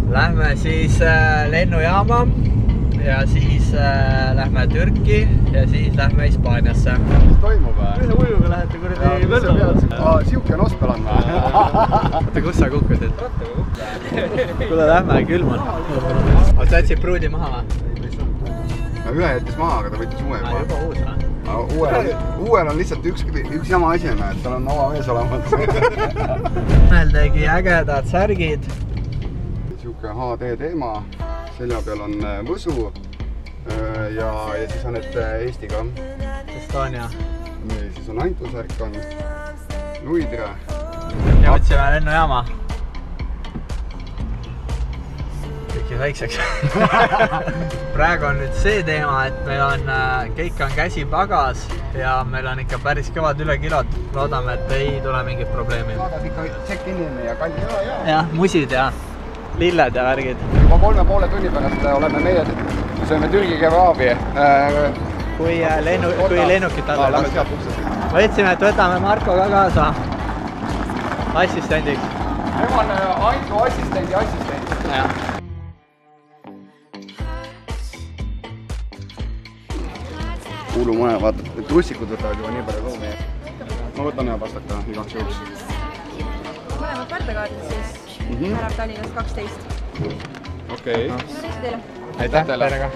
Lähme siis lennujaama ja siis lähme Türki ja siis lähme Hispaaniasse. Mis toimub või? Ühe ujuga lähete kuradi võlla. Siuke on Ospel on või? Oota, kus sa kukkusid? Kuule, lähme, külm on. Sa jätsid pruudi maha või? Ühe jättis maha, aga ta võttis uue juba. Juba uus või? Uuel on lihtsalt üks jama asi, et tal on oma vees olemas. Meil tegi ägedad särgid. Siuke HD teema. Selja peal on Võsu ja siis on need Eestiga. Estonia. Siis on Antu särk on Luidre. Ja võtsime lennujaama. Kõik on väikseks. Praegu on nüüd see teema, et meil on, kõik on käsipagas ja meil on ikka päris kõvad ülekilod. Loodame, et ei tule mingit probleemi. Saadad ikka check-in'ini ja kallid. Jah, musid ja lilled ja värgid. Juba 3,5 tunni pärast oleme meie, sööme Türgi kebaabi. Kui lennukit alla. Lähme sealt uksest. Võtsime, et võtame Marko ka kaasa assistendiks. Tema on Antu assistendi assistent. Jah. Kuulumaja, vaata, trussikud võtavad juba nii palju ruumi. Ma võtan ühe pastaka igaks juhuks. Mõlemad pardakaardid siis määrab Tallinnast 12. Okei. Reisi teile. Aitäh teile ka.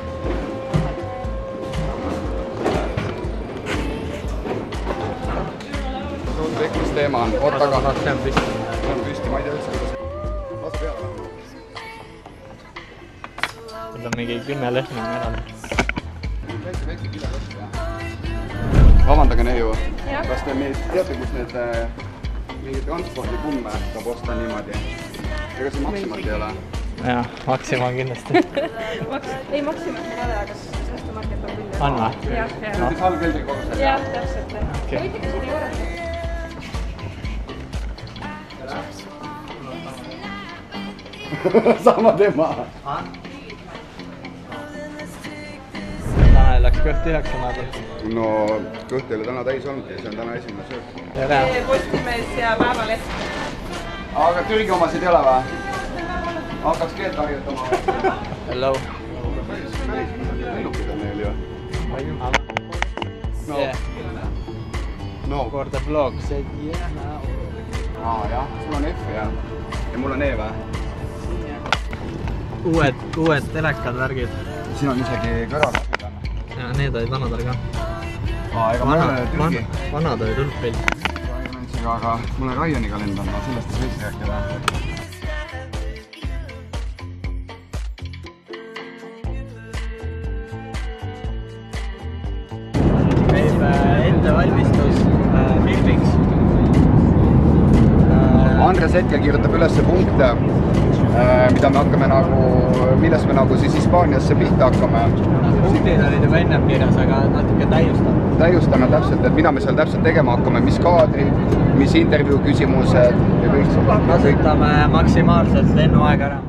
Kõik, mis teema on. Oot taga. See on püsti. See on püsti, ma ei tea üldse, kuidas. Las peale. Meil on mingi 10 lõhna on ära. Väike kilekast, jah. Vabandage neiu. Kas te teate, kus need mingid transpordikumme saab osta niimoodi? Ega see Maximalt ei ole? Jah, Maxima on kindlasti. Ei, Maximat ei ole, aga säästumarket on küll. On või? Jah, See on siis allkeldri korrusel? jah, täpselt. Te võite ka sinna juurde. Sama tema. Täna läks kõht tühjaks omadel. No kõht ei ole täna täis olnud ja see on täna esimene söök. Tere! Postimees ja Päevaleht. Aga Türgi omasid ei ole või? Hakkaks keelt harjutama. Hello! Lennukid on neil ju. No. For the vlog, said yeah now. Jah, sul on F ja mul on E või? Uued telekad, värgid. Siin on isegi kõrvalapid on. Ja need olid vanadel ka. Ega ma ei ole Türgi. Vanad olid hulpil. Aga mulle Raioniga lendan, ma sellest ei võiks rääkida. Meil ettevalmistus filmiks. Andres hetkel kirjutab üles punkte, mida me hakkame milles me siis Hispaaniasse pihta hakkame. Punktid olid juba ennem kirjas, aga natuke täiustame. Täiustame täpselt, et mida me seal täpselt tegema hakkame, mis kaadrid, mis intervjuu küsimused ja kõik. Kasutame maksimaalselt lennuaega ära.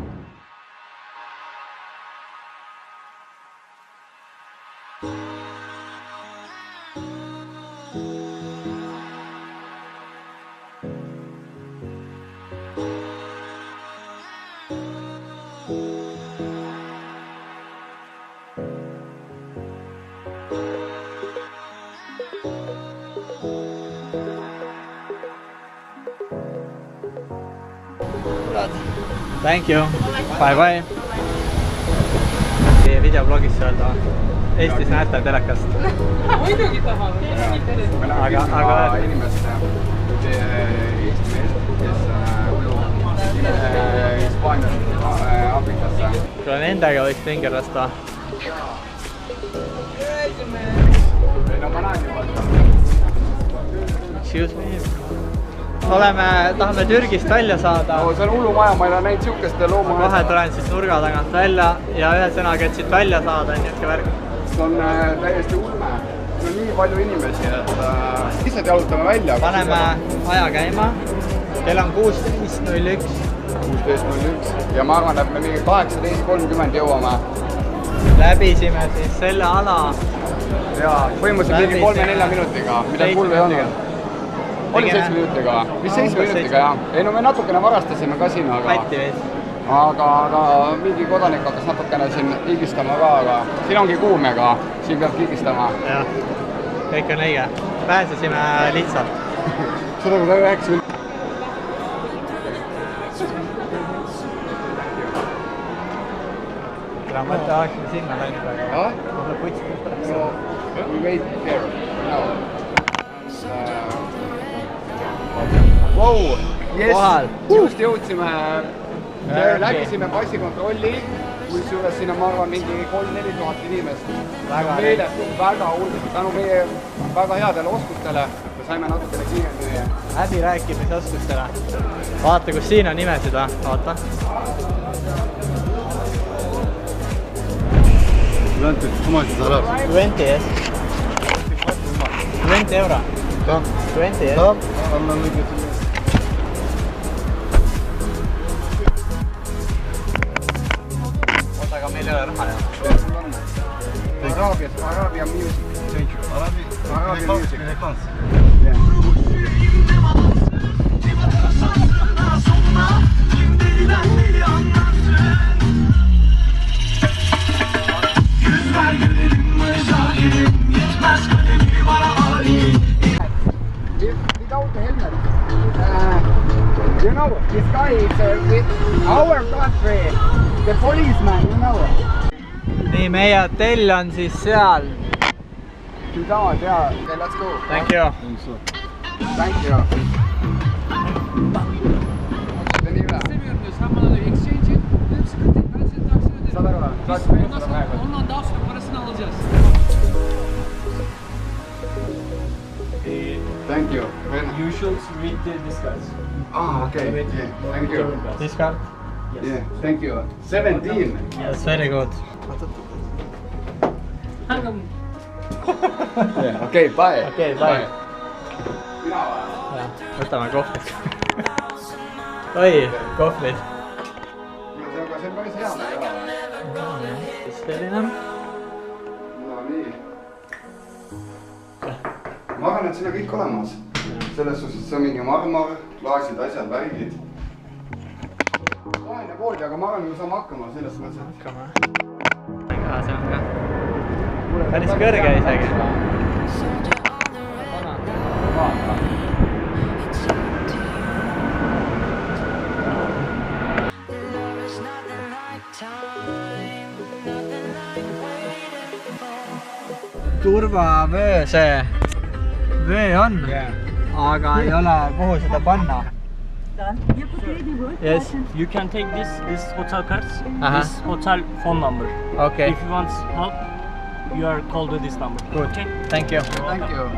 Thank you. Bye bye. Teie videoblogis öelda Eestis näete telekast. Muidugi tahame. Me läheme inimeste Eesti meest, kes Hispaaniast Afrikasse. Kuule, nendega võiks ringi lasta. No ma näen juba. Excuse me. Tahame Türgist välja saada. See on hullumaja, ma ei ole näinud siukeste loomu. Kohe tulen siis nurga tagant välja ja ühesõnaga, et siit välja saada on niisugune värk. See on täiesti ulme. See on nii palju inimesi, et lihtsalt jalutame välja. Paneme aja käima. Kell on 16.01. 16.01 ja ma arvan, et me mingi 18.30 jõuame. Läbisime siis selle ala. Jaa, põhimõtteliselt mingi 3-4 minutiga, mida kullu ei olnud. Oli 7 minutiga, mis 7 minutiga, jah. Ei no me natukene varastasime ka siin, aga... Pätti veits. aga mingi kodanik hakkas natukene siin kigistama ka, aga siin ongi kuum, ega siin peab kigistama. Jah, kõik on õige. Pääsesime lihtsalt. Seda kui väga rääkis. Ma tahaksin sinna läinud väga. Mulle kutsid pärast. No, we wait here. No. Wow, yes. Kohal. Just jõudsime. Läksime passikontrolli, kusjuures siin on, ma arvan, mingi 3-4 tuhat inimest. Meeletu, väga hullunud. Tänu meie väga headele oskustele me saime natukene kiirendada. Läbirääkimisoskustele. Vaata, kus siin on nimesid või? Vaata. Kumasid sa arvad? 20, yes. 20 euro. 20, yes. Anna mingi Oota, aga meil ei ole raha, jah. Arabian music. Arabian music. Without the helmet, you know, this guy is with our country, the policeman, you know. Nii, meie hotell on siis seal. Siinsamas, jaa. Okay, let's go. Thank you. Thank you. Saad aru, Ondan daha sonra parasını alacağız. Thank you. You should read this guys. Ah, okay. Yeah. Thank you. This card? Yeah, thank you. 17. Yes, very good. Yeah. Okay, bye. Okay, bye. Mina Ja, võtame kohvrid. Oi, kohvrid. see on päris hea. Selline. No nii. Ma arvan, et siin on kõik olemas. Selles suhtes, et see on mingi marmor, klaasid, asjad, värgid. Laine poodi, aga ma arvan, et me saame hakkama selles mõttes, et... Hakkama. See on ka. Päris kõrge isegi. Turvavöö see vöö on, aga ei ole kuhu seda panna. Yes. You can take this hotel cards, Aha. this hotel phone number. Okay. If you want help, you are called to this number. Good. Okay? Thank you. Thank you.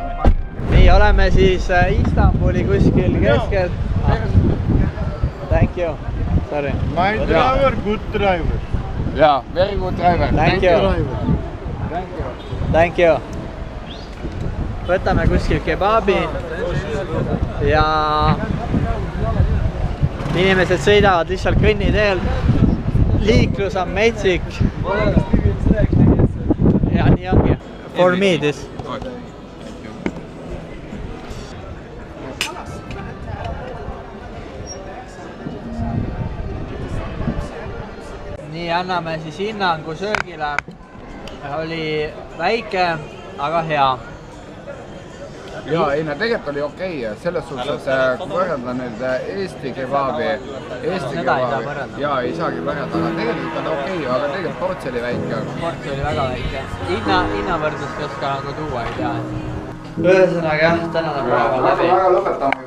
Nii, oleme siis Istanbuli kuskil keskel. Thank you. Sorry. My driver, good driver. Jaa, very good driver. Thank you. Thank you. Thank you. Võtame kuskil kebabi ja inimesed sõidavad lihtsalt kõnniteel. Liiklus on metsik. Ja nii ongi. For me this. Nii, anname siis hinnangu söögile. Oli väike, aga hea. Jaa, ei, tegelikult oli okei. Selles suhtes, kui võrrelda nüüd Eesti kebabi, jaa, ei saagi võrrelda, aga tegelikult on okei, aga tegelikult ports oli väike. Ports oli väga väike. Hinnavõrdlust ei oska nagu tuua, ei tea. Ühesõnaga jah, tänane päev on läbi. Väga lõpetame